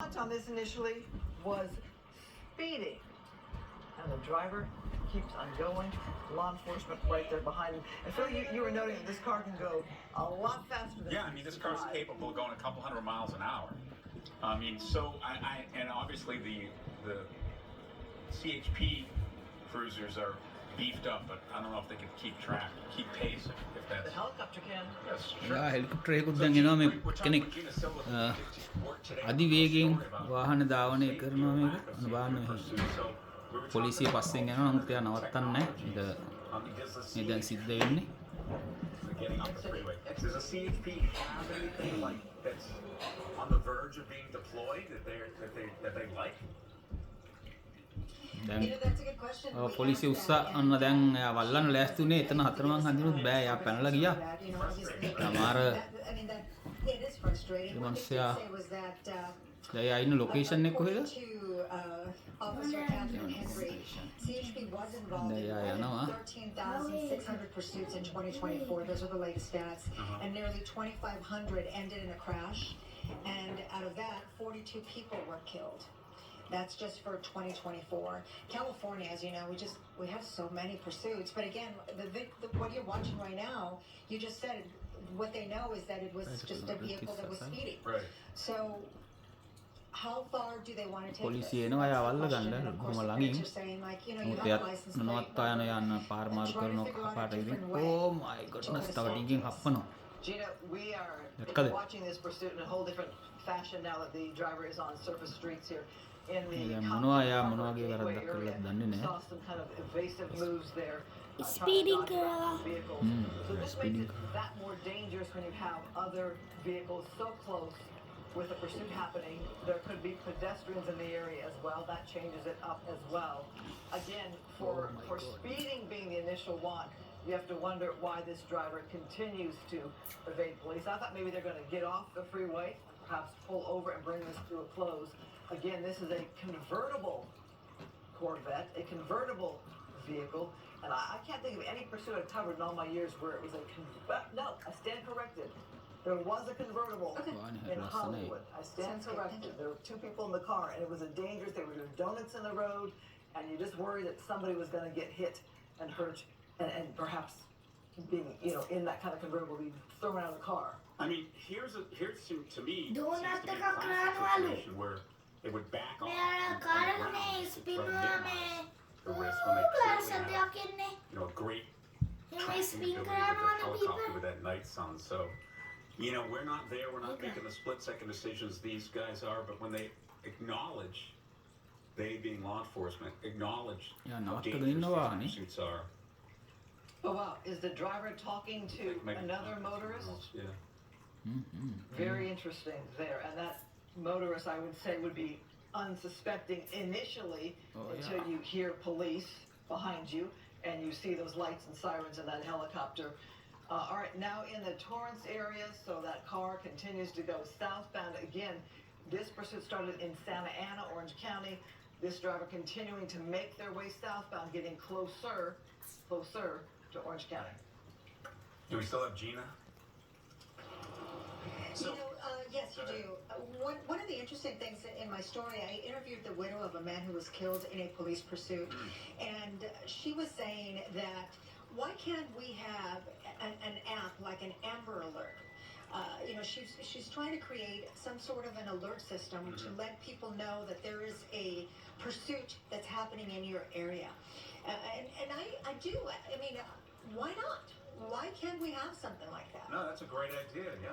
want on this initially was speeding. And the driver keeps on going. Law enforcement right there behind him. And Phil, you were noting that this car can go a lot faster than. Yeah, I mean, this car's capable of going a couple hundred miles an hour. I mean, so and obviously the CHP cruisers are beefed up, but I don't know if they can keep pace if that's. The helicopter can. That's true. Helicopter එකකුත් දැන් එනවා මේ කෙනෙක් අධිවේගයෙන් වාහන ධාවනය කරනවා මේක අනුබාහන පොලිසිය පස්සෙන් යනවා නමුත් එයා නවත්තන්නේ නැහැ. මේ දැන් සිද්ධ වෙන්නේ. Getting off the freeway. Does a CHP have anything like that's on the verge of being deployed that they like? දැන් පොලිසිය උස්සා අන්න දැන් එයා වල්ලන්න ලෑස්ති උනේ එතන හතරමං හඳිනුත් බෑ එයා පැනලා ගියා. අමාර මනුස්සයා දැන් එයා ඉන්න ලොකේෂන් එක කොහෙද? CHP was involved in 13,600 pursuits in 2024. Those are the latest stats. And nearly 2,500 ended in a crash. And out of that, 42 people were killed. That's just for 2024. California, as you know, we have so many pursuits. But again, what you're watching right now, you just said what they know is that it was just a vehicle that was speeding. Right. So how far do they want to take පොලිසිය this? එනවා එයා වල්ල ගන්න කොහොම ළඟින් You're saying like, you know, you මොකද have එයාත් a license නොනවත්තා යන යන්න පාර මාරු කරනවා කපාට ඉතින් ඕ මයි ගොඩ්නස් තව ඩිංගෙන් හප්පනවා. Gina, we are Lekkade. watching this pursuit in a whole different fashion now that the driver is on surface streets here in the Yeah, මොනවා යා මොනවාගේ වැරද්දක් කරලාද දන්නේ නැහැ. saw some kind of evasive moves there. Speeding trying to dodge girl. vehicles. So this speeding. makes it that more dangerous when you have other vehicles so close with a pursuit happening. There could be pedestrians in the area as well. That changes it up as well. Again, for speeding being the initial one, you have to wonder why this driver continues to evade police. I thought maybe they're going to get off the freeway, perhaps pull over and bring this to a close. Again, this is a convertible Corvette, a convertible vehicle. And I can't think of any pursuit I've covered in all my years where it was a no, I stand corrected. There was a convertible in Hollywood. I stand corrected. There were two people in the car, and it was a dangerous. They were doing donuts in the road, and you just worried that somebody was going to get hit and hurt, and perhaps being in that kind of convertible, be thrown out of the car. I mean, here's to me Donut seems to be a එකක් classic කරනවලු. situation where it would back off මෙයාලා and කාරණේ to spin try to minimize the risk when they class clearly have, එකක් එන්නේ. a great මේ tracking spin ability with කරනවලු the helicopter people. with that night sun. So, we're not there. We're not making the split-second decisions these guys are. But when they acknowledge, they being law enforcement, acknowledge Yeah, how not dangerous the these one, eh? pursuits are. Oh wow! Is the driver talking to Maybe another not. motorist? Yeah. Very interesting there, and that motorist I would say would be unsuspecting initially until you hear police behind you and you see those lights and sirens in that helicopter. All right, now in the Torrance area, so that car continues to go southbound again. This pursuit started in Santa Ana, Orange County. This driver continuing to make their way southbound, getting closer to Orange County. Do we still have Gina? Yes, you do. One of the interesting things in my story, I interviewed the widow of a man who was killed in a police pursuit, and she was saying that why can't we have an app like an Amber Alert? She's trying to create some sort of an alert system to let people know that there is a pursuit that's happening in your area. And I do. I mean, why not? Why can't we have something like that? No, that's a great idea. Yeah.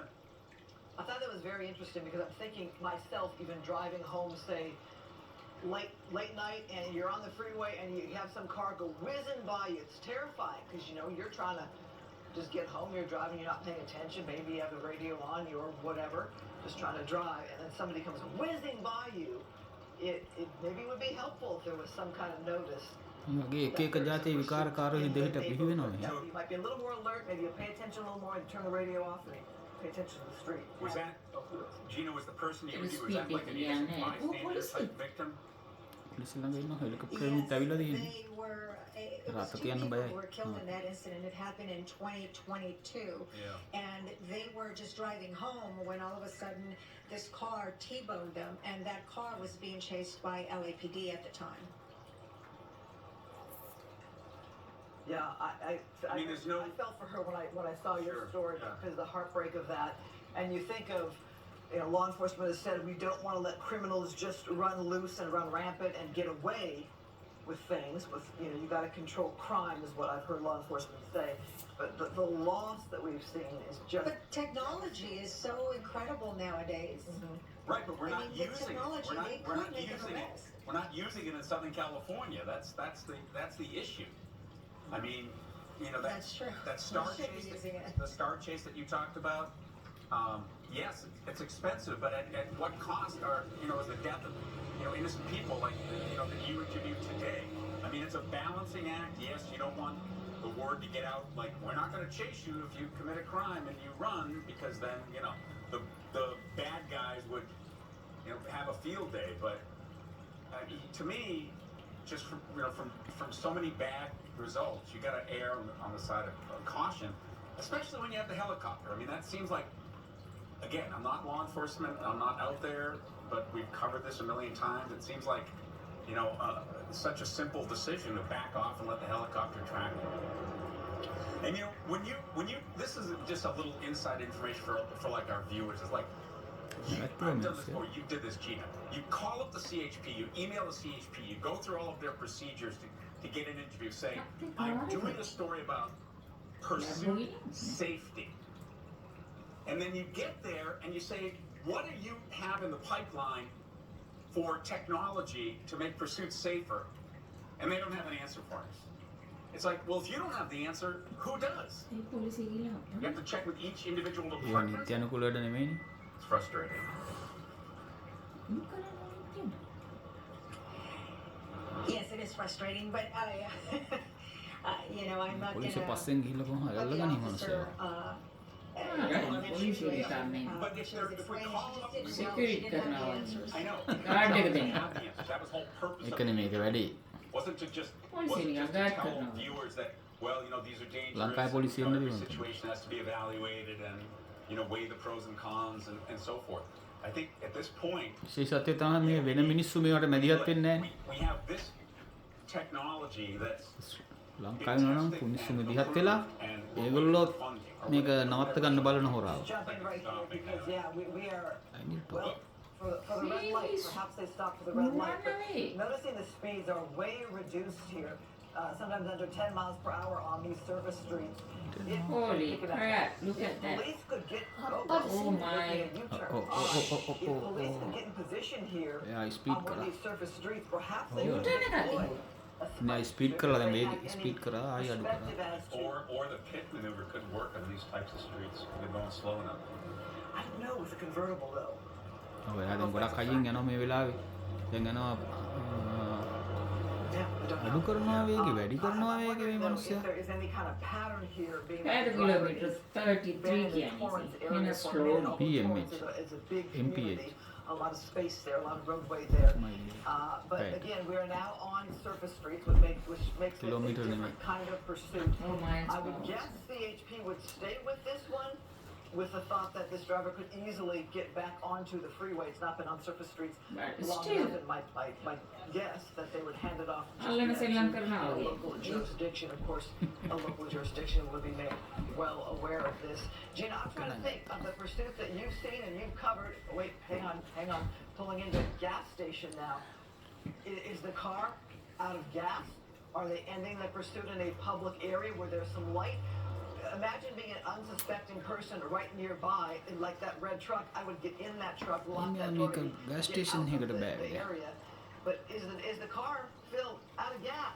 I thought that was very interesting because I'm thinking myself, even driving home, say, late night, and you're on the freeway and you have some car go whizzing by you. It's terrifying because, you're trying to just get home, you're driving, you're not paying attention, maybe you have the radio on you or whatever, just trying to drive, and then somebody comes whizzing by you. It maybe would be helpful if there was some kind of notice. වගේ එක එක ජාතියේ විකාරකාරෝ හිතෙහිට පිහි වෙනවා මෙහෙම. You might be a little more alert, maybe you pay attention a little more and turn the radio off and pay attention to the street. Was that Gina? Was the person you It was interviewed, was that like an speaking, innocent yeah, bystander type victim? පොලිසිය ළඟ ඉන්න හෙලිකොප්ටරෙන් ඇවිල්ලා තියෙන්නේ. It was Rata two කියන්න people බයයි. who were killed in that incident. It happened in 2022. Yeah. And they were just driving home when all of a sudden this car T-boned them, and that was being chased by LAPD at the time. Yeah, I mean, there's no- I felt for her when I saw your Sure, story yeah. because of the heartbreak of that, and you think of, law enforcement has said we don't want to let criminals just run loose and run rampant and get away with things. You got to control crime is what I've heard law enforcement say, but the loss that we've seen is just. But technology is so incredible nowadays. Right, but we're I not mean, the using it. technology, We're not, they we're could not make an using it. arrest. We're not using it in Southern California. That's the issue. I mean, That's true. That star We should be chase, using it. the star chase that you talked about. Yes, it's expensive, but at what cost is the death of innocent people like that you interviewed today? I mean, it's a balancing act. Yes, you don't want the word to get out like we're not going to chase you if you commit a crime and you run because then the bad guys would have a field day. But to me, just from so many bad results, you got to err on the side of caution, especially when you have the helicopter. I mean, that seems like, again, I'm not law enforcement, I'm not out there, but we've covered this a million times. It seems like such a simple decision to back off and let the helicopter track you. And when you this is just a little inside information for like our viewers. It's like I've done this before. You did this, Gina. You call up the CHP, you email the CHP, you go through all of their procedures to get an interview. Say, I'm doing a story about pursuit safety. And then you get there and you say, what do you have in the pipeline for technology to make pursuits safer? And they don't have an answer for us. It's like, well, if you don't have the answer, who does? You have to check with each individual A department. නිත්‍යනුකූලවට නෙමෙයිනේ. It's frustrating. Yes, it is frustrating, but I'm not පොලිසිය gonna. පස්සෙන් ගිහිල්ලා කොහොමද But the අල්ලගන්නේ officer, මනුස්සයා. But if we call up, Security කරනවා. I know. Guard එක They දෙන්න. have the answers. That was the whole purpose of ඒකනේ it. මේක වැඩි. Wasn't to just Policy to guard tell කරනවා. viewers that these are dangerous. ලංකාවේ පොලිසිය every නෙවෙයි. situation has to be evaluated and weigh the pros and cons and so forth. I think at this point විශේෂත්වය තමයි මේ වෙන මිනිස්සු මේවට මැදිහත් වෙන්නේ නැහැ. we have this technology that's ලංකාවේ නම් මිනිස්සු මැදිහත් වෙලා ඒගොල්ලෝ මේක නවත්ත ගන්න බලන හොරාව. Jumping right here because we are I need to- well for the red light. Perhaps they stopped for the red light. But noticing the speeds are way reduced here. Sometimes under 10 miles per hour on these surface streets. Holy crap, look at that. Police could get Oh my. U-turn. Oh, oh, oh, oh, oh, If oh, police oh. could get in position here Yeah, I speed on one of කළා. these surface streets, perhaps they Oh. would U-turn එකක් deploy තිබුණා. a නෑ spike speed strip කරලා if දැන් they වේග had any speed කරා ආයෙ අඩු perspective කරා. as to or the pit maneuver could work on these types of streets if they're going slow enough. I don't know with a convertible though. ඔව් එයා දැන් ගොඩක් අයියෙන් යනවා මේ වෙලාවේ. දැන් යනවා Yeah, I don't අඩු know. කරනවා වේගෙ වැඩි කරනවා I'm වේගෙ wondering මේ though මිනිස්සයා. if there is any kind of pattern here being At that a the driver kilometer, is 33 been in the කියන්නේ. Torrance In area a for a slow minute. PMH. Torrance is a big MPH. community, a lot of space there, a lot of roadway there. But Right. again, we are now on surface streets, which makes it a Kilometer different limit. kind of pursuit. Oh my, it's I would close. guess CHP would stay with this one with the thought that this driver could easily get back onto the freeway. It's not been on surface streets But long still. enough, and my guess that they would hand it off just අල්ලන yet සෙල්ලම් to කරනවා a වගේ. local jurisdiction. Of course, a local jurisdiction would be made well aware of this. Gina, I'm trying to think of the pursuits that you've seen and you've covered. Wait, hang on. Pulling into a gas station now. Is the car out of gas? Are they ending the pursuit in a public area where there's some light? Imagine being an unsuspecting person right nearby, and like that red truck. I would get in that truck, lock that door, මේක and gas get station out of එකකට බෑ the වෙලා. area. But is the car filled out of gas?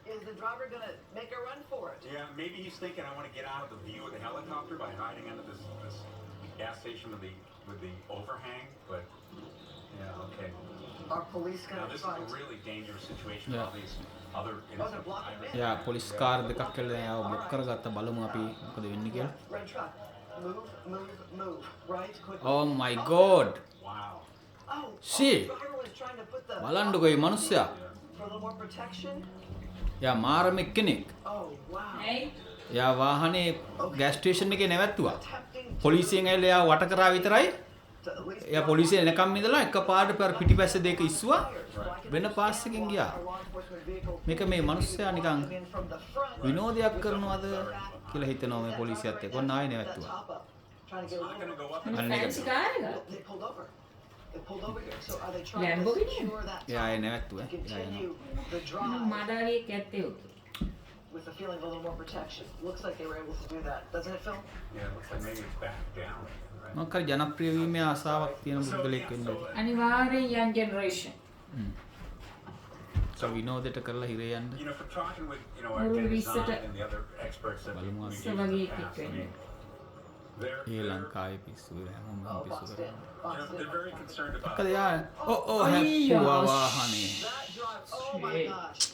Is the driver gonna make a run for it? Yeah, maybe he's thinking I want to get out of the view of the helicopter by hiding under this gas station with the overhang. But yeah, okay. Are police Now gonna this is find? a really dangerous situation Yeah. for all these other Oh, they're innocent blocking pilots. it. යා police car දෙකක් කියලා එයාව block කරගත්ත බලමු අපි මොකද වෙන්නේ කියලා. Red truck. Move. Right? Quick. Oh my god. Wow. Oh, Shit. the driver was trying to put the බලන්නකෝ මේ මිනිස්සයා. for a little more protection. යා මාරමෙක් කෙනෙක්. Oh, wow. Hey, යා වාහනේ ගෑස් ස්ටේෂන් එකේ නැවැත්තුවා. Attempting පොලිසියෙන් ඇවිල්ලා එයාව වට කරා විතරයි. to at least. එයා පොලිසිය එනකම් ඉඳලා එකපාරට පෙර පිටිපැස්ස දෙක ඉස්සුවා වෙන පාස් එකකින් ගියා. මේක මේ මිනිස්සයා නිකන් විනෝදයක් කරනවද කියලා හිතනවා මේ පොලිසියත් එක්ක. ඔන්න ආයෙ නැවැත්තුවා. fancy car එක. They pulled over. They pulled over here. So are they trying to Lamborghini? secure that එයා ආයෙ top නැවැත්තුවා. to එයා යනවා. continue the මම drive මඩාලියෙක් ඇත්තේ ඔක. with a feeling of a little more protection? Looks like they were able to do that, doesn't it, Phil? Yeah, it looks like maybe it's back down. Right? මොකක් හරි ජනප්‍රිය වීමේ ආසාවක් තියෙන පුද්ගලෙක් වෙන්න ඕනේ. අනිවාර්යෙන් young generation. So විනෝදයට කරලා හිරේ යන්න. You know, for talking with our Or Ken reset Design it. and the other experts that we've Balloon used So in the lagi past, I ikut mean, they're ඒ ලංකාවේ පිස්සු හැමෝම Oh, පිස්සු boxed කරනවා. in. Boxed in. they're very concerned about. මොකද යා ඕ අයියෝ. හැප්පුවා වාහනේ. That drive, oh my Shit. gosh.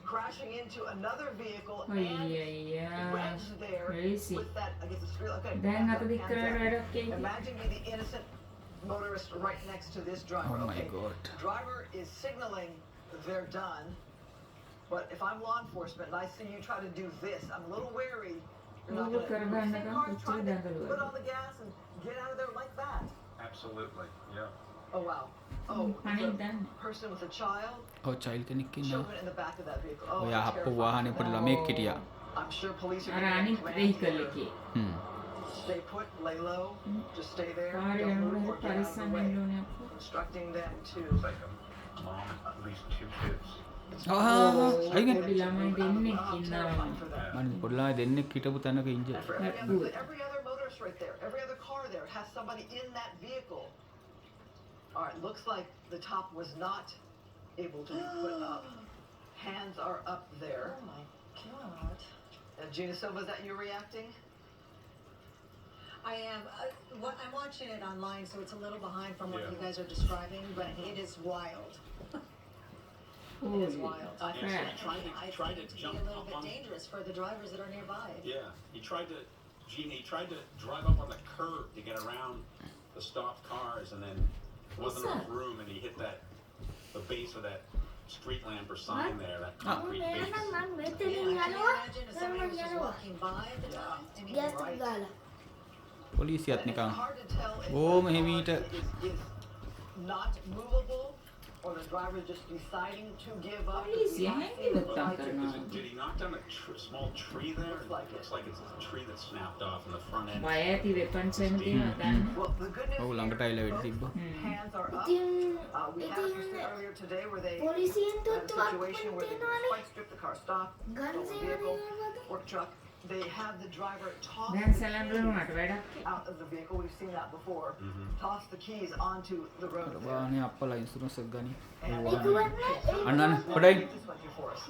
Crashing into another vehicle and අයියయ్యා. wedged there Crazy. with that, I guess it's real, okay. දැන් hands අත up, දික් hands කරලා up. වැඩක් කියයි. Imagine being the innocent motorist right next to this driver. Oh my okay. God. Driver is signaling they're done, but if I'm law enforcement and I see you try to do this, I'm a little wary. You're not Move gonna කරගන්න same ගමන් car කොච්චර trying to දඟලුවද? put on the gas and get out of there like that. Absolutely, yeah. Oh wow. Oh, Funny there's a done. person with a child, ඔව් child කෙනෙක් ඉන්නවා. children in the back of that vehicle. Oh, ඔය හප්පු terrifying. වාහනේ පොඩි ළමයෙක් හිටියා. I'm sure police are අර gonna අනිත් plan vehicle to එකේ. හ්ම්. stay put, lay low, just stay there, කාර්ය don't move යනකොට or get out of the පරිස්සම් way. වෙන්න ඕනේ Appu. Instructing them to It's like a mom and at least 2 kids. අයිනේ පොඩි ළමයි දෙන්නෙක් ඉන්නවා. මම පොඩි ළමයි දෙන්නෙක් හිටපු තැනක ඉන්ජර්. for every other motorist right there, every other car there has somebody in that vehicle. All right, looks like the top was not able to be put up. Hands are up there. Oh my God. Gina Silva, is that you reacting? I am. I'm watching it online, so it's a little behind from what Yeah. you guys are describing, but it is wild. It is Holy wild. Yeah, so crap. he tried I to find it to be jump a little up bit on. dangerous for the drivers that are nearby. Yeah, he tried to drive up on the curb to get around the stopped cars, and then wasn't enough that? room, and he hit the base of that street lamp or sign there, that Ah. concrete නෑ base. නම් මම Yeah, මෙතනින් can you යනවා imagine if somebody was just යනවා walking by at the time? I mean, gas right. ගාලා පොලිසියත් And it's නිකන් hard to tell if ඕම the car හිමීට is not movable or the driver is just deciding to give up. Police, We have yeah, seen the look driver- after now. Did he knock down a small tree there? Looks like it. Looks like it's a tree that snapped off in the front end. බය ඇති weapons එහෙම තියෙනවා දන්න. Well, the good news ඔව් here, ළඟට අයිලා වෙඩි folks, තිබ්බා. hands are up. ඉතින් We had a ඉතින් person earlier today where they පොලිසියෙන් had a තොත්තුවක් situation where they තියෙනවනේ quite stripped the car, stopped, ගන් stole the සේවනය vehicle, වගේ work truck. They have the driver toss දැන් the සලන්ඩර් keys වුණාට වැඩක්. out of the vehicle. We've seen that before. Mhm. Toss the keys onto the road. there. වාහනේ අප්පලා insurance එක ගනි. And ඒ ඒක වාහනේ. වන්න අන්න අන්න What පොඩයි. just went through for us.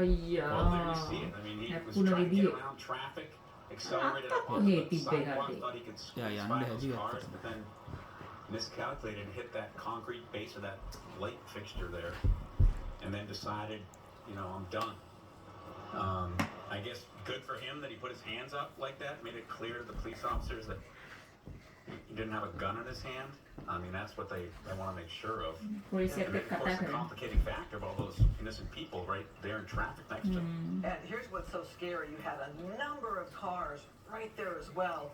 අයියා. Well, there you see it. I mean, he was Hakuna trying to get video. around traffic, accelerated up Yeah, on the big sidewalk, big thought he could Yeah, squeeze yeah, by and those heavy cars, at but then miscalculated and hit that concrete base of that light fixture there, and then decided, I'm done. I guess good for him that he put his hands up like that, made it clear to the police officers that he didn't have a gun in his hand. I mean, that's what they want to make sure of. පොලිසියත් And එක්ක of course, කතා the කරනවා. complicating factor of all those innocent people right there in traffic next to him. And here's what's so scary. You had a number of cars right there as well.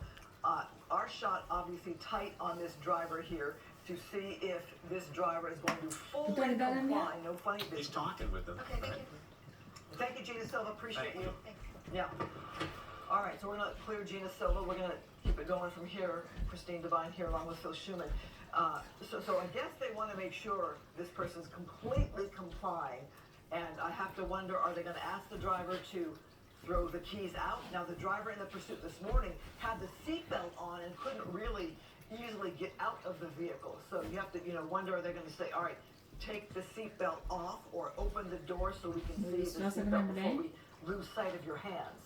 Our shot obviously tight on this driver here to see if this driver is going to fully Tutan dalam comply. No funny He's business. talking with them. Okay, thank right? you. Thank you, Gina Silva. Appreciate Thank you. you. Yeah. All right, so we're going to clear Gina Silva. We're going to keep it going from here. Christine Devine here along with Phil Schumann. So I guess they want to make sure this person's completely complying. And I have to wonder, are they going to ask the driver to throw the keys out? Now, the driver in the pursuit this morning had the seatbelt on and couldn't really easily get out of the vehicle. So you have to, wonder, are they going to say, all right, take the seatbelt off or open the door so we can see the seatbelt before we lose sight of your hands?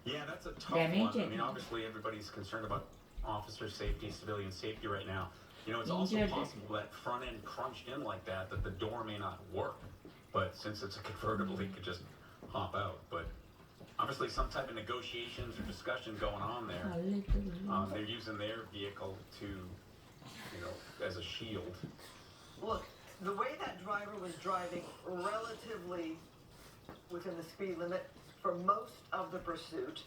Yeah, that's a tough Damage one. I it. mean, obviously everybody's concerned about officer safety, civilian safety right now. It's also Injured. possible that front end crunched in like that the door may not work. But since it's a convertible, he could just hop out. But obviously some type of negotiations or discussion going on there. They're using their vehicle to, as a shield. Look, the way that driver was driving relatively within the speed limit for most of the pursuit,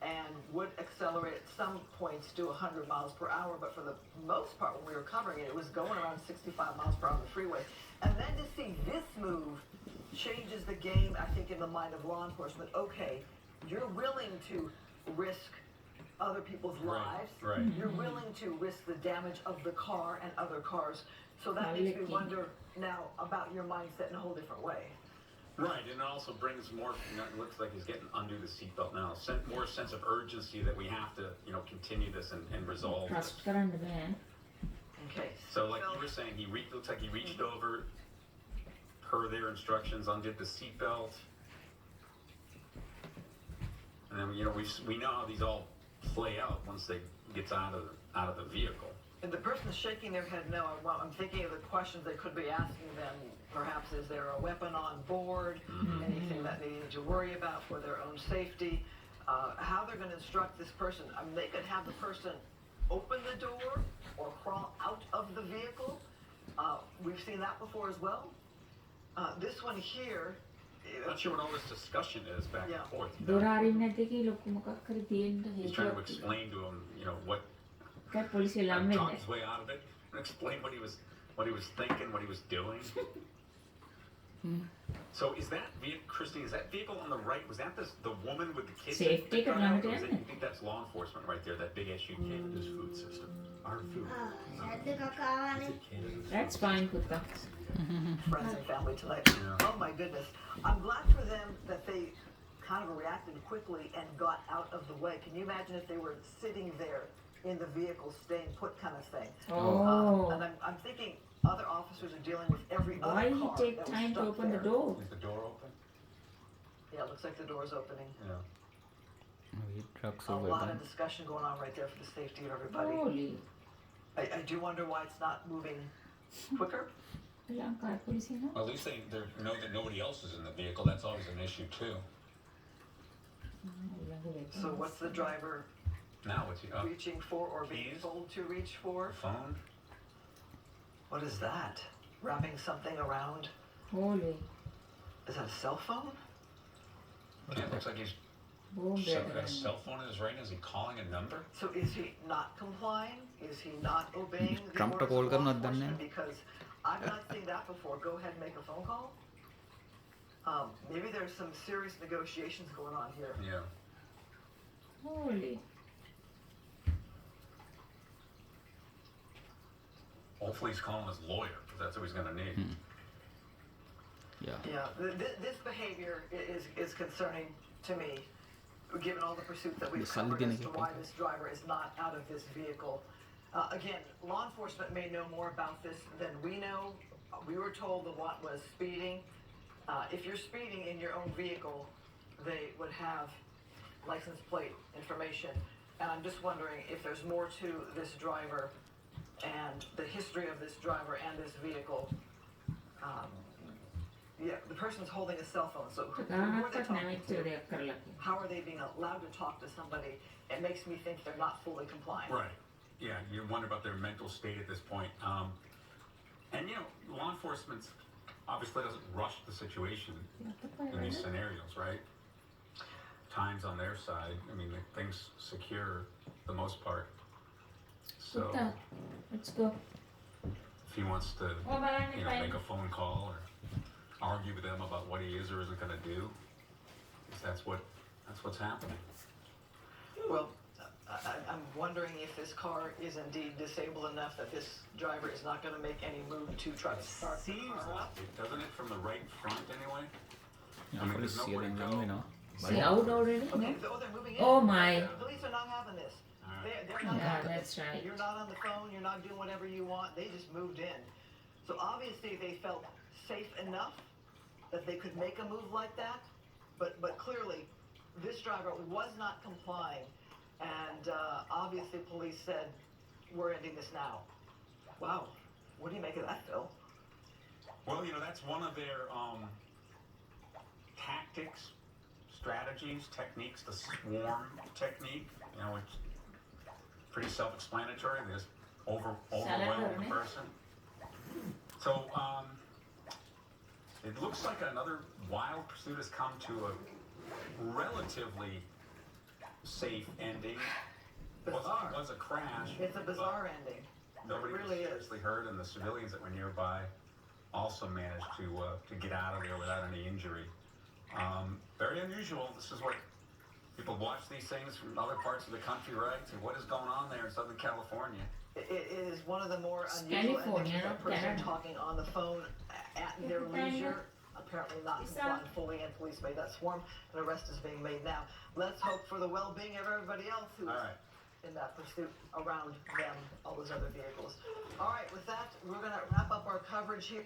and would accelerate at some points to 100 miles per hour, but for the most part, when we were covering it, it was going around 65 miles per hour on the freeway. And then to see this move changes the game, I think, in the mind of law enforcement. Okay, you're willing to risk other people's lives. Right. You're willing to risk the damage of the car and other cars. So that makes me wonder now about your mindset in a whole different way. Right, and it also brings more. It looks like he's getting under the seatbelt now. More sense of urgency that we have to, continue this and resolve this. Trust කරන්න බෑ. Okay. So, like you were saying, looks like he reached over, per their instructions, undid the seatbelt, and then we know how these all play out once they gets out of the vehicle. And the person shaking their head no, I'm thinking of the questions they could be asking them. Perhaps, is there a weapon on board? Anything that they need to worry about for their own safety? How they're going to instruct this person. I mean, they could have the person open the door or crawl out of the vehicle. We've seen that before as well. This one here. I'm not sure what all this discussion is back and forth. දොර අරින්න නැති එකේ ලොකු මොකක් හරි තියෙන්න He's trying to හේතුවක් explain to him, what තියෙනවා. පොලිසිය ලම් talk වෙන්නේ. his way out of it, and explain what he was thinking, what he was doing. So is that vehicle, Christine? Is that vehicle on the right? Was that the woman with the kids? Safety that got out, or කරන්නට is it- යන්නේ. You think that's law enforcement right there? That big SUV? This food system. Our food. That's fine පුතා. Friends and family tonight. Yeah. Oh my goodness. I'm glad for them that they kind of reacted quickly and got out of the way. Can you imagine if they were sitting there in the vehicle, staying put kind of thing? Oh. And I'm thinking other officers are dealing with every Why other he car take that was time to stuck open the there. door? Is the door open? Yeah, it looks like the door's opening. Yeah. Tracks A lot වල of discussion going on right there for the safety of everybody. Holy. I do wonder why it's not moving quicker. ලංකාවේ පොලිසිය නෝ. Well, at least they know that nobody else is in the vehicle. That's always an issue too. So what's the driver Now what's he up? reaching for or being Keys? told to reach for? Phone? What is that? Wrapping something around? Holy. Is that a cell phone? Yeah, it looks like he's බෝම්බ got a cell phone in his right. Is he calling a number? So is he not complying? Is he not obeying the Trump orders call of law කරනවද දන්නේ enforcement? නැහැ. Because I've not seen that before. Go ahead and make a phone call. Maybe there's some serious negotiations going on here. Yeah. Holy. Hopefully he's calling his lawyer because that's what he's going to need. යා Yeah, this behavior is concerning to me, given all the pursuits that we've The Sunday covered as dinner to why this driver is not out of this vehicle. Again, law enforcement may know more about this than we know. We were told the what was speeding. If you're speeding in your own vehicle, they would have license plate information. And I'm just wondering if there's more to this driver and the history of this driver and this vehicle. Yeah, the person's holding a cell phone, so who are they ගානක්වත් talking නැමෙච්ච to? දෙයක් කරලා තියෙනවා. How are they being allowed to talk to somebody? It makes me think they're not fully compliant. Right. Yeah, you wonder about their mental state at this point. And law enforcement obviously doesn't rush the situation in these scenarios, right? Time's on their side. I mean, things secure the most part. So පුතා. Let's go. if he wants to, ඔය බලන්න එපා. make a phone call or argue with them about what he is or isn't going to do, that's what's happening. Well, I'm wondering if this car is indeed disabled enough that this driver is not going to make any move to try to start the Seems car. like it, doesn't it, from the right front anyway? යා I mean, there's පොලිසිය nowhere to දැන් go. ලඟ වෙනවා. See out already? Okay, No? they're moving in. Oh my. The police are not having this. Alright. They're not Yeah, having that's this. right. You're not on the phone. You're not doing whatever you want. They just moved in. So obviously they felt safe enough that they could make a move like that. But clearly, this driver was not complying. And obviously police said, we're ending this now. Wow. What do you make of that, Phil? Well, that's one of their tactics, strategies, techniques, the swarm technique, which pretty self-explanatory. They just overwhelm the person. So it looks like another wild pursuit has come to a relatively safe ending. Bizarre. Was a crash. It's a bizarre ending. Nobody It really was is. seriously hurt, and the civilians that were nearby also managed to get out of there without any injury. Very unusual. This is what people watch these things from other parts of the country, right? So what is going on there in Southern California? It is one of the more It's unusual California, endings. A not person Canada. talking on the phone at their California. leisure, apparently not Isa. complying fully, and police made that swarm. An arrest is being made now. Let's hope for the well-being of everybody else who All is right. in that pursuit around them, all those other vehicles. All right, with that, we're going to wrap up our coverage here.